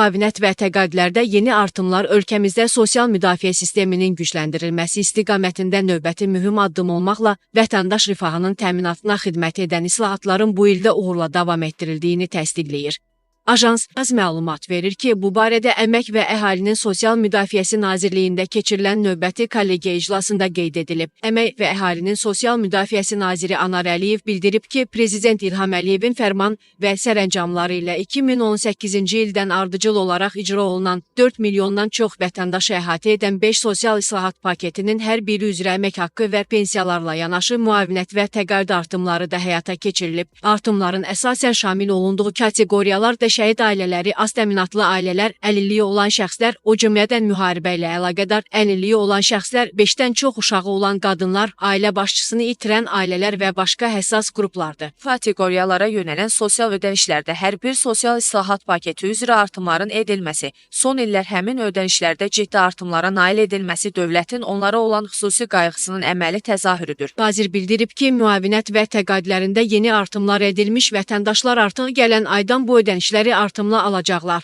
müavinət və təqaüdlərdə yeni artımlar ölkəmizdə sosial müdafiə sisteminin gücləndirilməsi istiqamətində növbəti mühüm addım olmaqla vətəndaş rifahının təminatına xidmət edən islahatların bu ildə uğurla davam etdirildiyini təsdiqləyir. Ajans az məlumat verir ki, bu barədə Əmək və Əhalinin Sosial Müdafiəsi Nazirliyində keçirilən növbəti kollegiya iclasında qeyd edilib. Əmək və Əhalinin Sosial Müdafiəsi Naziri Anar Əliyev bildirib ki, Prezident İlham Əliyevin fərman və sərəncamları ilə 2018-ci ildən ardıcıl olaraq icra olunan 4 milyondan çox vətəndaşı əhatə edən 5 sosial islahat paketinin hər biri üzrə əmək haqqı və pensiyalarla yanaşı müavinət və təqaüd artımları da həyata keçirilib. Artımların əsasən şamil olunduğu kateqoriyalar da şəhid ailələri, az təminatlı ailələr, əlilliyi olan şəxslər, o cümlədən müharibə ilə əlaqədar əlilliyi olan şəxslər, 5-dən çox uşağı olan qadınlar, ailə başçısını itirən ailələr və başqa həssas qruplardır. Kateqoriyalara yönələn sosial ödənişlərdə hər bir sosial islahat paketi üzrə artımların edilməsi, son illər həmin ödənişlərdə ciddi artımlara nail edilməsi dövlətin onlara olan xüsusi qayğısının əməli təzahürüdür. Nazir bildirib ki, müavinət və təqaüdlərində yeni artımlar edilmiş, vətəndaşlar artıq gələn aydan bu ödənişləri artımla alacaqlar.